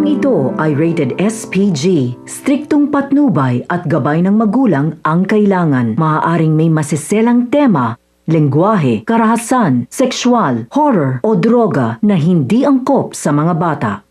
Programang ito ay rated SPG. Striktong patnubay at gabay ng magulang ang kailangan. Maaaring may masiselang tema, lengguwahe, karahasan, sexual, horror o droga na hindi angkop sa mga bata.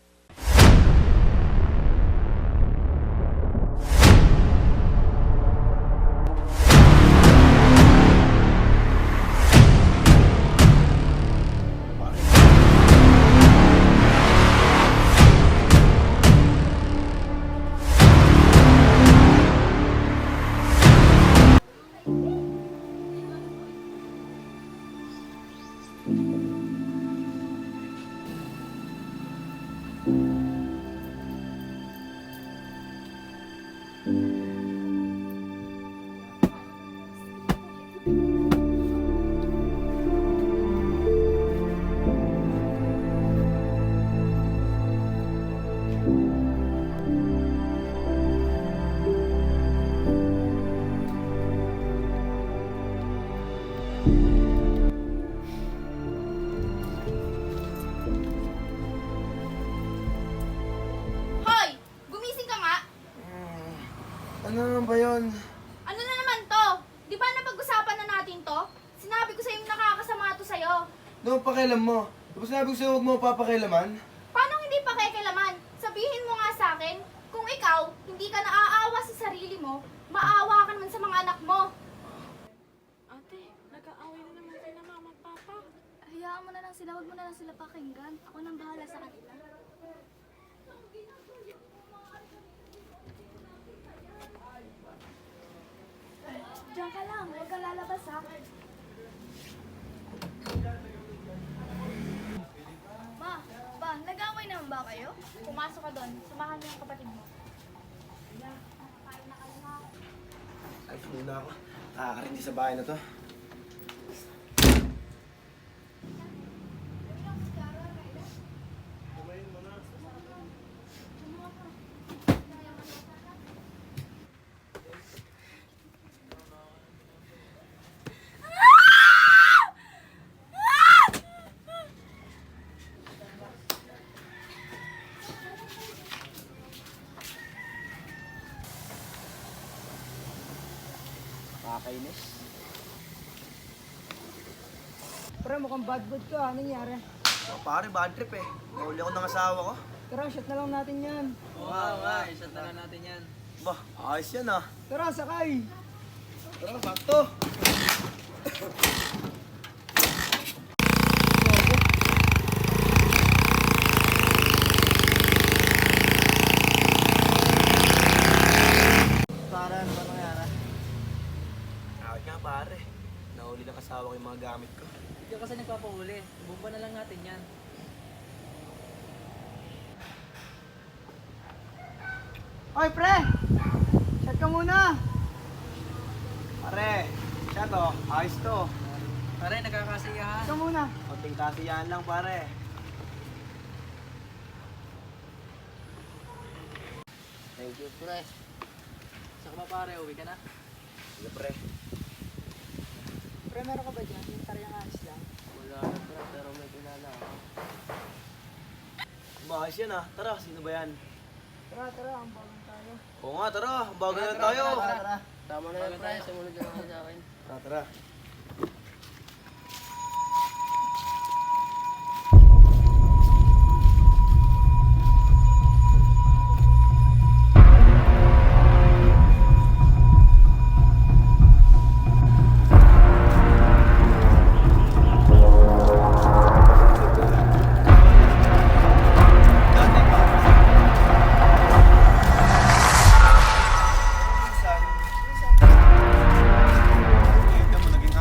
Hoy! Gumising ka nga! Ano naman ba yun? Ano na naman to? Di ba napag-usapan na natin to? Sinabi ko sa'yo nakakasama to sa'yo. Ano ang pakialam mo? Di ba sinabi ko sa'yo huwag mo papakialaman? Paano hindi pa kailaman? Sabihin mo nga sa akin, kung ikaw hindi ka naaawa sa sarili mo, maawa ka naman sa mga anak mo. Ate, nag-aaway na naman kayo ng mama at papa. Hayaan mo na lang sila, huwag mo na lang sila pakinggan. Ako nang bahala sa kanila. Diyan ka lang, huwag kang lalabas ha. Ma, nag-away naman ba kayo? Pumasok ka doon, samahan mo yung kapatid mo. Ay, muna ako. Nakakarindi sa bahay na to. Nakakainis. Pre, mukhang bad mood ka. Anong nangyari? Oh, pare, bad trip eh. Nahuli ako ng asawa ko. Tara, shot na lang natin yan. Oo nga. Isat na lang natin yan. Bah, ayos yan ah. Tara, sakay! Tara, sakto. Para, ano ba nangyari? Nakakit nga pare. Nahuli ng asawa ko yung mga gamit ko. Hindi ka kasi nagpapahuli. Bumba na lang natin yan. Oy, pre! Shot ka muna! Pare, siya to. Ayos to. Pare, nagkakasiyahan. Shot ka muna! Konting kasiyahan lang pare. Thank you, pre. Saka ba pare, uwi ka na? Sige pre. Pre, meron ka ba dyan? Yung taryang alis lang. Wala na, pre, pero may kilala ako. Maayos yan ah. Tara, sino ba yan? Tara, ang bagang tayo. Oo nga, tara. Bago na tayo. Tama na yan, pre. Sumunod ka lang sa akin. Tara. Tignan mo, naging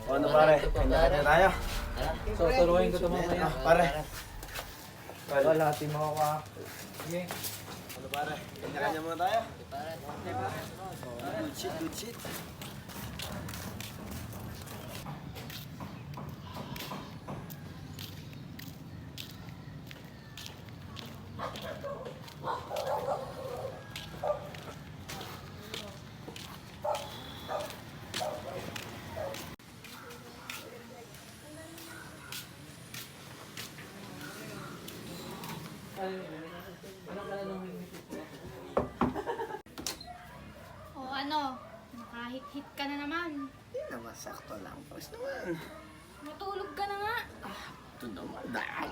Ano pare? Kanya-kanya tayo. So, turuin ko ito mamaya. Pare. Wala, team ako ka. Sige. Ano pare? Kanya-kanya muna tayo. Pare. Good shit, good shit. O ano, nakahit-hit ka na naman. Hindi naman, sakto lang. Pwes naman. Matulog ka na nga. Ito naman, daan.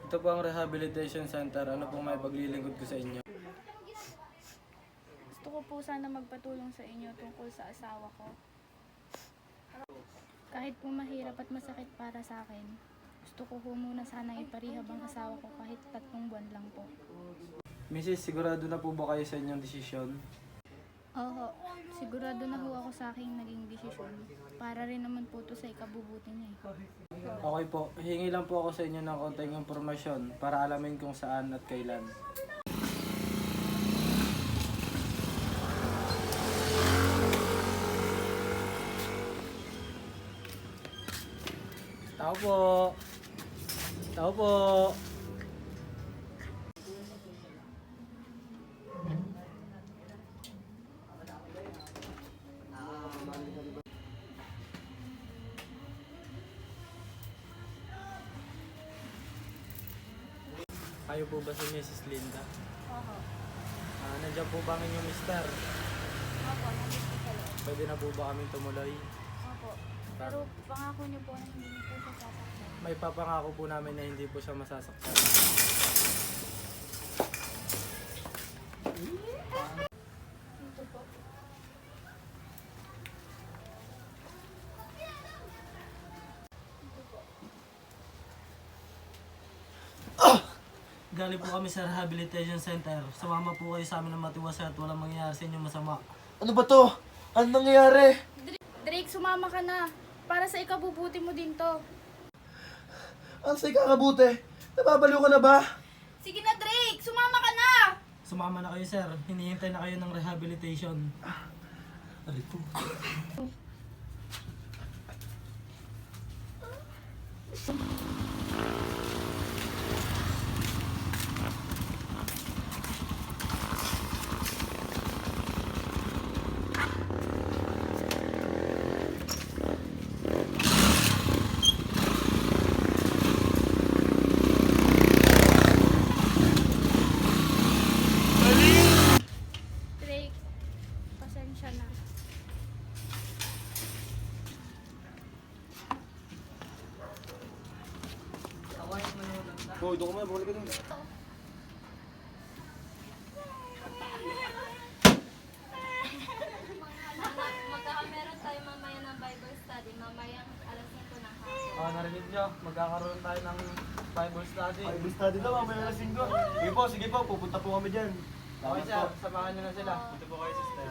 Ito po ang rehabilitation center. Ano pong may paglilingkod ko sa inyo? Gusto ko po sana magpatulong sa inyo tungkol sa asawa ko. Kahit po mahirap at masakit para sa akin, gusto ko po muna sana iparehab ang asawa ko kahit 3 buwan lang po. Mrs., sigurado na po ba kayo sa inyong desisyon? Oo, sigurado na ho ako sa aking naging desisyon. Para rin naman po to sa ikabubuti niya eh. Okay po, hingi lang po ako sa inyo ng konting impormasyon para alamin kung saan at kailan. Tao po! Tao po! Kayo po ba si Mrs. Linda? Oo, Nandiyan po ba ang inyong mister? opo, nandito sa loob. Pwede na po ba kaming tumuloy? Opo, pero pangako niyo po na hindi niyo po siya sasaktan. May papangako po namin na hindi po siya masasaktan. Dito po. Galing po kami sa rehabilitation center. Sumama po kayo sa amin ng matiwasay at walang mangyayari sa inyo masama. Ano ba to? Ano nangyayari? Drake, sumama ka na. Para sa ikabubuti mo din to. Ano sa'yo kakabuti? Nababaliw ka na ba? Sige na, Drake! Sumama ka na! Sumama na kayo, sir. Hinihintay na kayo ng rehabilitation. Aray po. Drake, pasensya na. Boy, doon ka muna. Bumalik ka doon. Magkakameron tayo mamaya ng Bible study, mamayang alas 5 ng hapon. Narinig nyo, magkakaroon tayo ng Bible study. Bible study daw, mamaya alas 5. Sige po, pupunta po kami dyan. Okay, sir. Samahan nyo na sila. Dito po kayo, sister.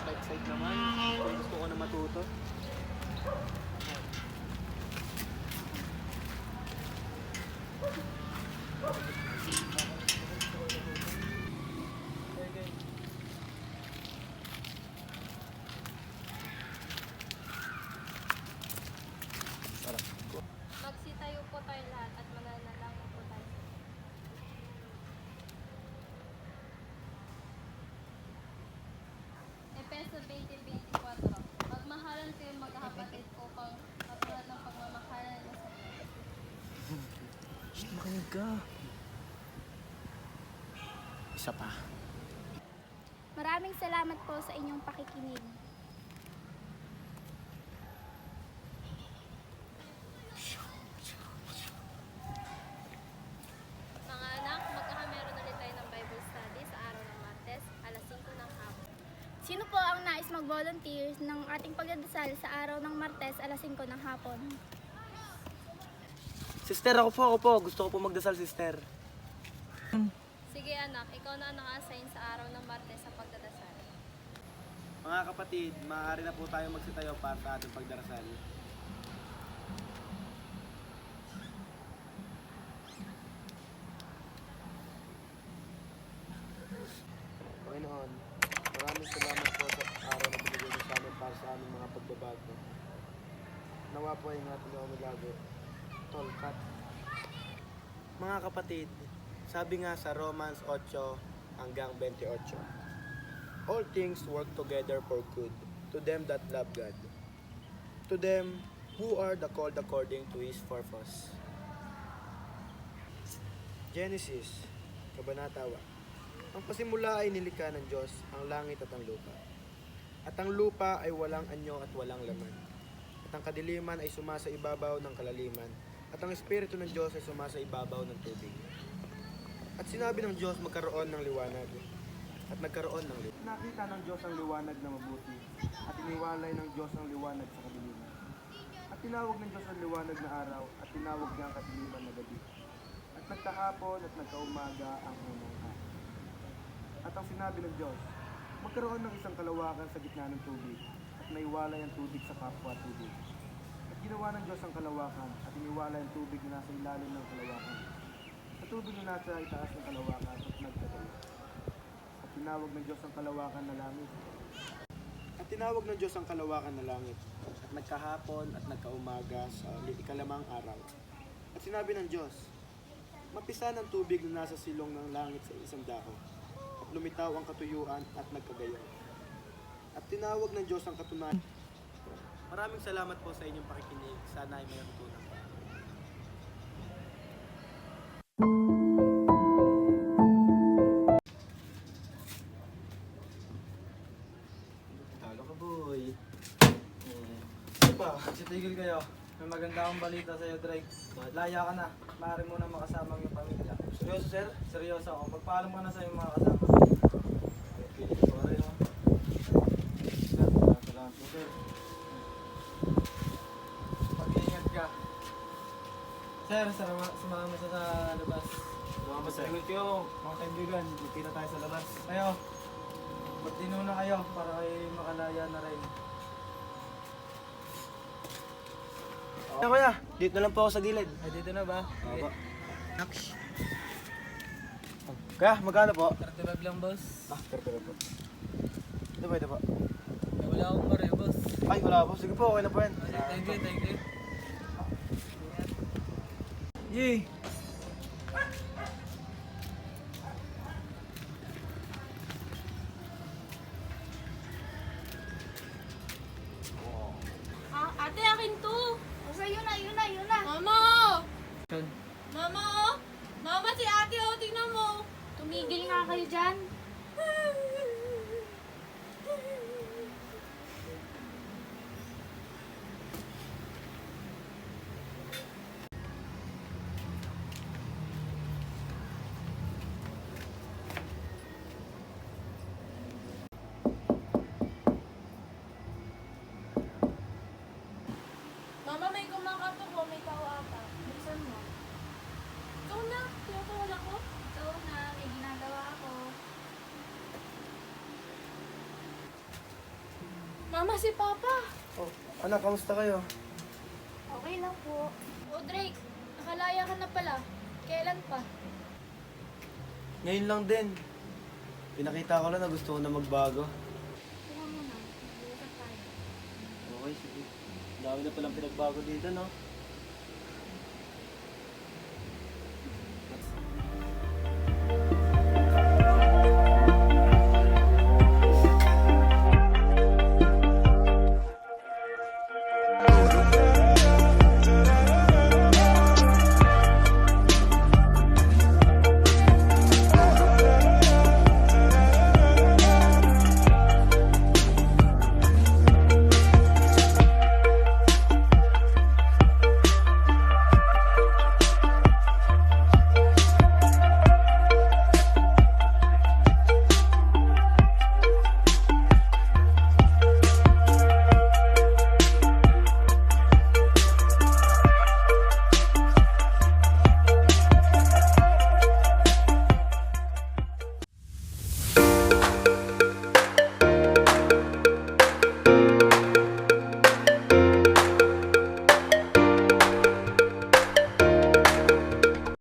Excited naman. Gusto ko na matuto. Magsitayo po tayo lahat at mananalangin po tayo. Efeso 20:24. Magmahalan kayo magkakapatid upang katulad ng pagmamahalan niyo sa Diyos. Shh, makinig ka. Isa pa. Maraming salamat po sa inyong pakikinig. Mga anak, magkakameron ulit tayo ng Bible study sa araw ng Martes, alas 5 ng hapon. Sino po ang nais mag-volunteer ng ating pagdadasal sa araw ng Martes alas 5 ng hapon? Sister, ako po. Gusto ko po magdasal, sister. Sige anak, ikaw na ang naka-assign sa araw ng Martes sa pagdadasal. Mga kapatid, maaari na po tayo magsitayo para sa ating pagdarasal. Panginoon, maraming salamat po sa araw na binigay niyo sa amin para sa aming mga pagbabago. Nawa po ay ingatan niyo kami lagi. Tolkat. Mga kapatid, sabi nga sa Romans 8 hanggang 28, all things work together for good to them that love God, to them who are the called according to His purpose. Genesis, Kabanata 1. Ang pasimula ay nilikha ng Diyos ang langit at ang lupa. At ang lupa ay walang anyo at walang laman. At ang kadiliman ay sumasa ibabaw ng kalaliman. At ang Espiritu ng Diyos ay sumasa ibabaw ng tubig. At sinabi ng Diyos magkaroon ng liwanag. At nagkaroon ng liwanag. Nakita ng Diyos ang liwanag na mabuti. At iniwalay ng Diyos ang liwanag sa kadiliman. At tinawag ng Diyos ang liwanag na araw. At tinawag niya ang kadiliman na gabi. At nagkahapon at nagkaumaga ang unang araw. At ang sinabi ng Diyos, magkaroon ng isang kalawakan sa gitna ng tubig, at naiwalay ang tubig sa kapwa tubig. At ginawa ng Diyos ang kalawakan, at iniwalay ang tubig na nasa ilalim ng kalawakan. Sa tubig na nasa itaas ng kalawakan, at nagkagayo. At tinawag ng Diyos ang kalawakan na langit. At tinawag ng Diyos ang kalawakan na langit, at nagkahapon at nagkaumaga sa ikalimang araw. At sinabi ng Diyos, mapisa ng tubig na nasa silong ng langit sa isang dako. At lumitaw ang katuyuan at nagkagayo. At tinawag ng Diyos ang katunayan. Maraming salamat po sa inyong pakikinig. Sana ay may natutunan pa. Talo ka, boy. Ano ba? Sitigil kayo. May maganda akong balita sa'yo, Drake. Laya ka na. Maaari mo na makasama ang iyong pamilya. Seryoso, sir? Seryoso ako. Magpaalam ka na sa iyong mga kasama. Okay, sorry ha. Salamat po, sir. Pag-iingat ka. Sir, sumama mo sa labas. Sumama, sir. Ingat kayo, mga kaibigan. Magkita tayo sa labas. Kayo, magtino na kayo para kayo makalaya na rin. Ano kuya? Dito na lang po ako sa gilid. Ay, dito na ba? Opo. Kaya, magkano po? 35 lang, boss. Pero po. Ito po. Eh, wala akong pare, boss. Ay, wala po. Sige po, okay na po yan. Thank you. Yay! Ate, akin to! O, yun na. Mama! Mama, oh! Mama, si ate, oh! Tingnan mo! Tumigil nga kayo dyan. Mama, may kumakatok ko. May tao ata. Bilisan mo. Ikaw na. Tinutulog ako. Ito na, may ginagawa ako. Mama, si Papa. Oh, anak, kamusta kayo? Okay lang po. O Drake, nakalaya ka na pala. Kailan pa? Ngayon lang din. Pinakita ko lang na gusto ko na magbago. Tingnan mo na. Mag-uusap tayo. Okay, sige. Dami na palang pinagbago dito, no?